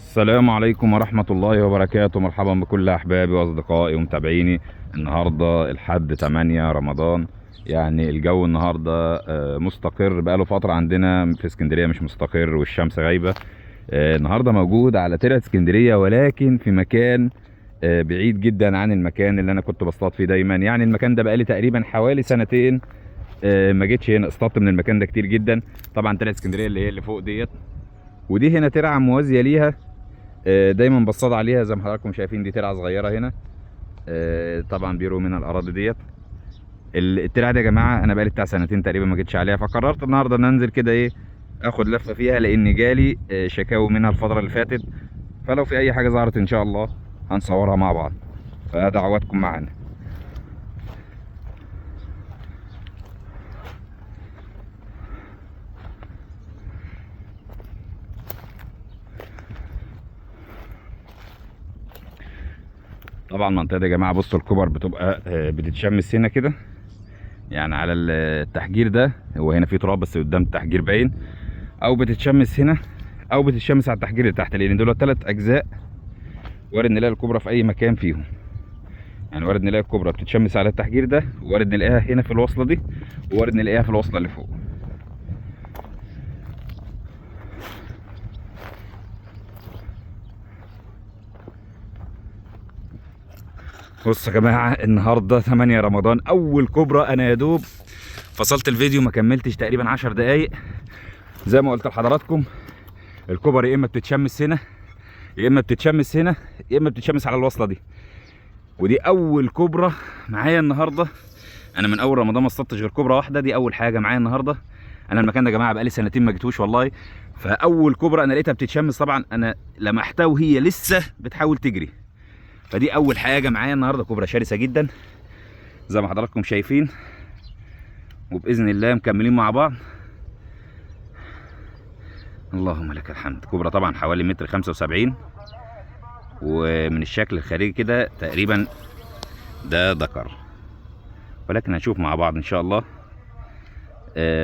السلام عليكم ورحمة الله وبركاته. مرحبا بكل أحبابي وأصدقائي ومتابعيني. النهاردة الحد 8 رمضان. يعني الجو النهاردة مستقر، بقاله فترة عندنا في اسكندرية مش مستقر والشمس غايبة. النهاردة موجود على ترعة اسكندرية، ولكن في مكان بعيد جدا عن المكان اللي أنا كنت بصطاد فيه دايما. يعني المكان ده بقالي تقريبا حوالي سنتين ما جيتش هنا. اصطادت من المكان ده كتير جدا. طبعا ترعة اسكندرية اللي هي اللي فوق ديت، ودي هنا ترعة موازية ليها دايما بصطاد عليها. زي ما حضراتكم شايفين دي ترعه صغيره هنا. طبعا بيروا من الاراضي ديت. الترعه دي يا جماعه انا بقالي بتاع سنتين تقريبا ما جيتش عليها، فقررت النهارده ان انزل كده ايه اخد لفه فيها، لان جالي شكاوي منها الفتره اللي فاتت. فلو في اي حاجه ظهرت ان شاء الله هنصورها مع بعض، فدعواتكم معانا. طبعا المنطقه دي يا جماعه بصوا الكبر بتبقى بتتشمس هنا كده، يعني على التحجير ده. هو هنا في تراب بس قدام التحجير باين، او بتتشمس هنا او بتتشمس على التحجير اللي تحت، لان دول 3 اجزاء وارد نلاقي الكبرى في اي مكان فيهم. يعني وارد نلاقي الكبرى بتتشمس على التحجير ده، وارد نلاقيها هنا في الوصله دي، وارد نلاقيها في الوصله اللي فوق. بصوا يا جماعه النهارده 8 رمضان، اول كبرى. انا يا دوب فصلت الفيديو ما كملتش تقريبا 10 دقايق. زي ما قلت لحضراتكم الكبر يا اما بتتشمس هنا يا اما بتتشمس هنا يا اما بتتشمس على الوصله دي. ودي اول كبرى معايا النهارده. انا من اول رمضان ما اصطدتش غير كبرى واحده، دي اول حاجه معايا النهارده. انا المكان ده يا جماعه بقالي سنتين ما جيتوش والله. فاول كبرى انا لقيتها بتتشمس، طبعا انا لمحتها وهي لسه بتحاول تجري. فدي اول حاجه معايا النهارده، كبرى شرسه جدا زي ما حضراتكم شايفين، وباذن الله مكملين مع بعض. اللهم لك الحمد. كبرى طبعا حوالي متر 75، ومن الشكل الخارجي كده تقريبا ده ذكر، ولكن هنشوف مع بعض ان شاء الله.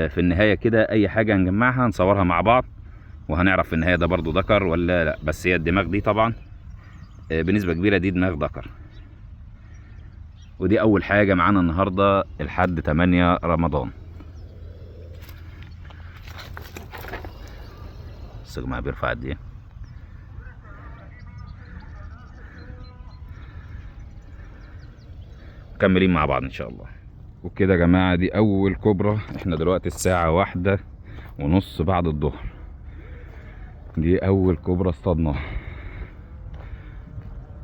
في النهايه كده اي حاجه هنجمعها نصورها مع بعض، وهنعرف في النهايه ده برضو ذكر ولا لا. بس هي الدماغ دي طبعا بنسبه كبيره دي دماغ ذكر. ودي اول حاجه معانا النهارده لحد 8 رمضان. بصوا يا جماعه بيرفع قد ايه. مكملين مع بعض ان شاء الله. وكده يا جماعه دي اول كبرى. احنا دلوقتي الساعه 1:30 بعد الظهر. دي اول كبرى اصطادناها.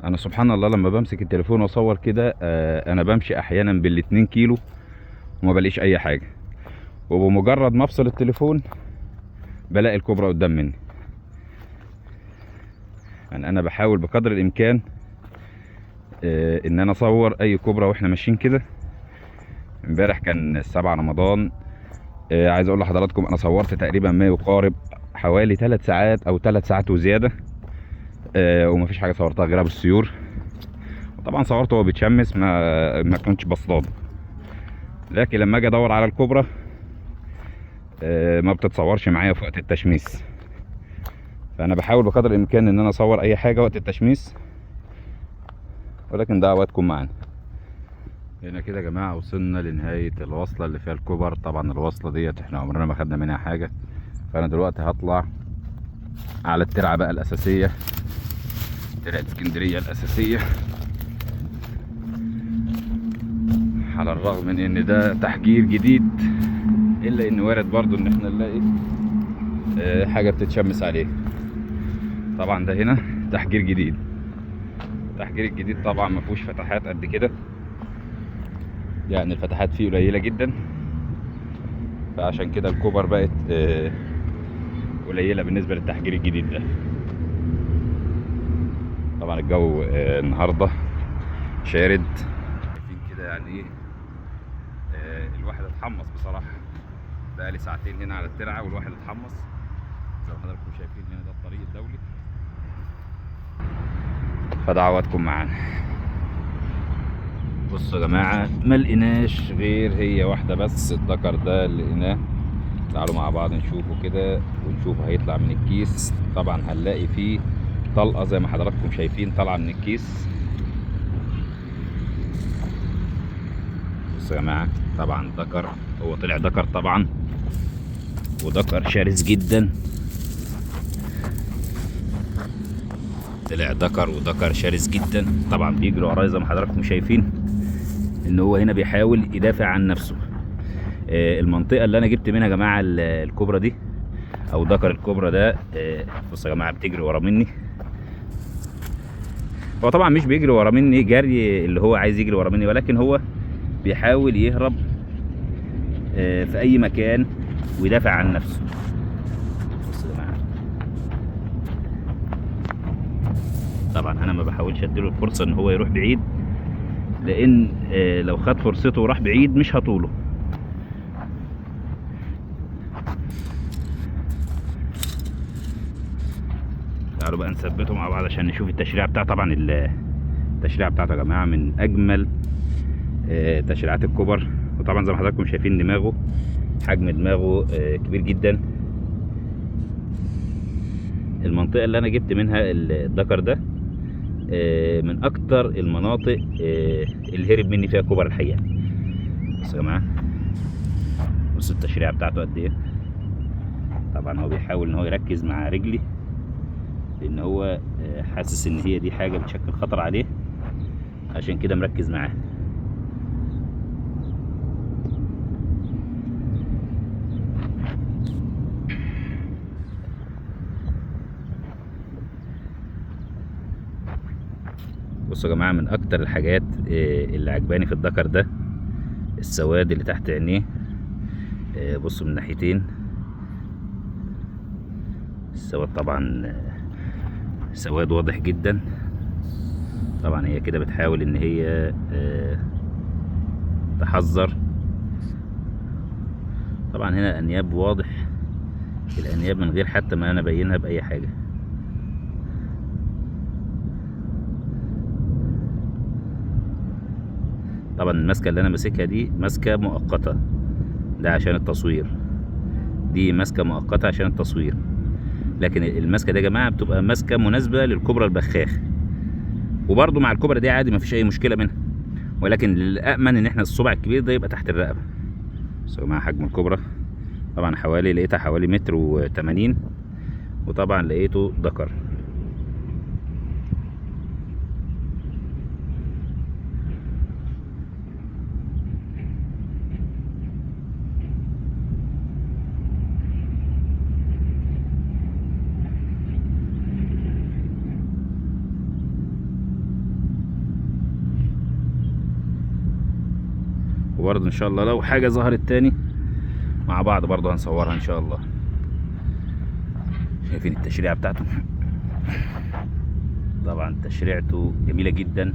انا سبحان الله لما بمسك التليفون واصور كده انا بمشي احيانا بال2 كيلو وما بلاقيش اي حاجه، وبمجرد ما افصل التليفون بلاقي الكبرى قدام مني. يعني انا بحاول بقدر الامكان ان انا اصور اي كبرى واحنا ماشيين كده. امبارح كان 7 رمضان. عايز اقول لحضراتكم انا صورت تقريبا ما يقارب حوالي 3 ساعات او 3 ساعات وزياده، ومفيش حاجه صورتها غيرها بالسيور. وطبعا صورته وهو بيتشمس، ما كنتش بصطاد. لكن لما اجي ادور على الكبرى ما بتتصورش معايا في وقت التشميس. فانا بحاول بقدر الامكان ان انا اصور اي حاجه وقت التشميس، ولكن دعواتكم معانا. هنا كده يا جماعه وصلنا لنهايه الوصله اللي فيها الكبر. طبعا الوصله ديت احنا عمرنا ما خدنا منها حاجه. فانا دلوقتي هطلع على الترعه بقى الاساسيه، ترعه اسكندريه الاساسيه. على الرغم من ان ده تحجير جديد، الا ان وارد برضو ان احنا نلاقي حاجه بتتشمس عليه. طبعا ده هنا تحجير جديد. التحجير الجديد طبعا ما فيهوش فتحات قد كده، يعني الفتحات فيه قليله جدا. فعشان كده الكبر بقت قليله بالنسبه للتحجير الجديد ده. طبعا الجو النهارده شارد، شايفين كده يعني ايه. الواحد اتحمص بصراحه. بقى لي ساعتين هنا على الترعه والواحد اتحمص. زي ما حضراتكم شايفين هنا ده الطريق الدولي. فدعواتكم معانا. بصوا يا جماعه ما لقيناش غير هي واحده بس، الذكر ده اللي لقيناه. تعالوا مع بعض نشوفه كده ونشوفه هيطلع من الكيس. طبعا هنلاقي فيه طلقه زي ما حضراتكم شايفين طالعه من الكيس. بصوا يا جماعه، طبعا ذكر، هو طلع ذكر طبعا، وذكر شرس جدا. طلع ذكر وذكر شرس جدا. طبعا بيجري ورايا زي ما حضراتكم شايفين ان هو هنا بيحاول يدافع عن نفسه. المنطقه اللي انا جبت منها يا جماعه الكوبرا دي او ذكر الكوبرا ده، بصوا يا جماعه بتجري ورا مني. هو طبعا مش بيجري ورا مني جري اللي هو عايز يجري ورا مني، ولكن هو بيحاول يهرب في اي مكان ويدافع عن نفسه. بصوا يا جماعه، طبعا انا ما بحاولش اديله الفرصه ان هو يروح بعيد، لان لو خد فرصته وراح بعيد مش هطوله. تعالوا بقى نثبته مع بعض عشان نشوف التشريعه بتاعته. طبعا التشريعه بتاعته يا جماعه من اجمل تشريعات الكبر. وطبعا زي ما حضراتكم شايفين دماغه، حجم دماغه كبير جدا. المنطقه اللي انا جبت منها الذكر ده من اكتر المناطق اللي هرب مني فيها كبر الحقيقه. بصوا يا جماعه، بصوا التشريعه بتاعته قد ايه. طبعا هو بيحاول ان هو يركز مع رجلي، لان هو حاسس ان هي دي حاجه بتشكل خطر عليه، عشان كده مركز معاه. بصوا يا جماعه، من اكتر الحاجات اللي عجباني في الذكر ده السواد اللي تحت عينيه. بصوا من ناحيتين السواد، طبعا سواد واضح جدا. طبعا هي كده بتحاول ان هي تحذر. طبعا هنا الانياب واضح، الانياب من غير حتى ما انا ابينها باي حاجه. طبعا الماسكه اللي انا ماسكها دي ماسكه مؤقته، ده عشان التصوير. دي ماسكه مؤقته عشان التصوير، لكن الماسكه دي يا جماعه بتبقى ماسكه مناسبه للكوبرا البخاخ، وبرده مع الكوبرا دي عادي مفيش اي مشكله منها، ولكن الامن ان احنا الصبع الكبير ده يبقى تحت الرقبه. بس مع حجم الكوبرا طبعا لقيتها حوالي 1.80 متر، وطبعا لقيته ذكر. وبرضه ان شاء الله لو حاجه ظهرت تاني مع بعض برضه هنصورها ان شاء الله. شايفين التشريعه بتاعته؟ طبعا تشريعته جميله جدا.